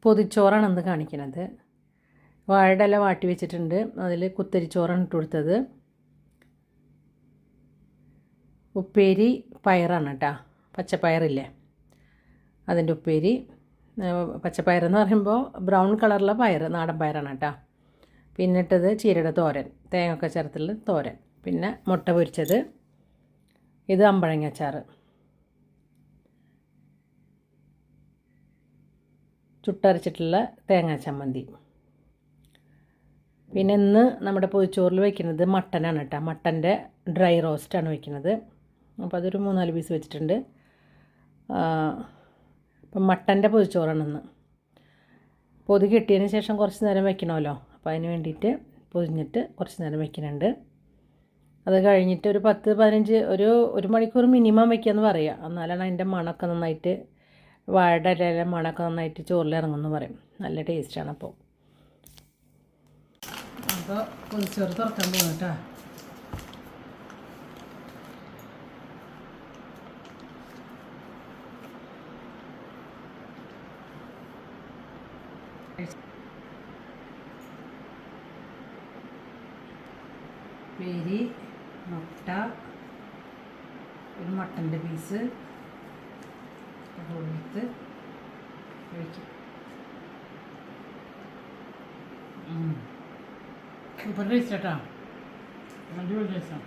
പൊതിച്ചോറാണ് ഇന്ന് കാണിക്കുന്നത്. വാഴയുടെ ഇല വാട്ടി വെച്ചിട്ടുണ്ട്. അതിൽ കുത്തരിച്ചോറാണ് ഇട്ട് കൊടുത്തത്. ഉപ്പേരി പയറാണ് കേട്ടോ, പച്ചപ്പയറില്ലേ അതിൻ്റെ ഉപ്പേരി. പച്ചപ്പയറെന്ന് പറയുമ്പോൾ ബ്രൗൺ കളറിലെ പയർ, നാടൻ പയറാണ് കേട്ടോ. പിന്നെ ഇട്ടത് ചീരയുടെ തോരൻ, തേങ്ങയൊക്കെ ചേർത്തുള്ള തോരൻ. പിന്നെ മുട്ട പൊരിച്ചത്. ഇത് അമ്പഴങ്ങ അച്ചാറ്, ചുട്ടരച്ചിട്ടുള്ള തേങ്ങാ ചമ്മന്തി. പിന്നെ ഇന്ന് നമ്മുടെ പൊതിച്ചോറിൽ വയ്ക്കുന്നത് മട്ടനാണ് കേട്ടോ. മട്ടൻ്റെ ഡ്രൈ റോസ്റ്റാണ് വയ്ക്കുന്നത്. അപ്പോൾ അതൊരു 3-4 പീസ് വെച്ചിട്ടുണ്ട്. അപ്പം മട്ടൻ്റെ പൊതിച്ചോറാണ് ഇന്ന്. പൊതി കെട്ടിയതിന് ശേഷം കുറച്ച് നേരം വെക്കണമല്ലോ, അപ്പോൾ അതിന് വേണ്ടിയിട്ട് പൊതിഞ്ഞിട്ട് കുറച്ച് നേരം വെക്കുന്നുണ്ട്. അത് കഴിഞ്ഞിട്ട് ഒരു 10-15 ഒരു മണിക്കൂർ മിനിമം വയ്ക്കുകയെന്ന് പറയുക. എന്നാലാണ് അതിൻ്റെ മണമൊക്കെ നന്നായിട്ട്, വാഴയുടെ ഇലയിലെ മണമൊക്കെ നന്നായിട്ട് ചോറിൽ ഇറങ്ങുമെന്ന് പറയും. നല്ല ടേസ്റ്റാണ്. അപ്പോൾ പൊതിച്ചോറ് തുറക്കാൻ പോകും കേട്ടോ. പേരി, മുട്ട, ഒരു മട്ടൻ്റെ പീസ് കൊടുത്ത് കഴിക്കും. സൂപ്പർ ടേസ്റ്റ് കേട്ടോ, അടിപൊളി ടേസ്റ്റാണ്.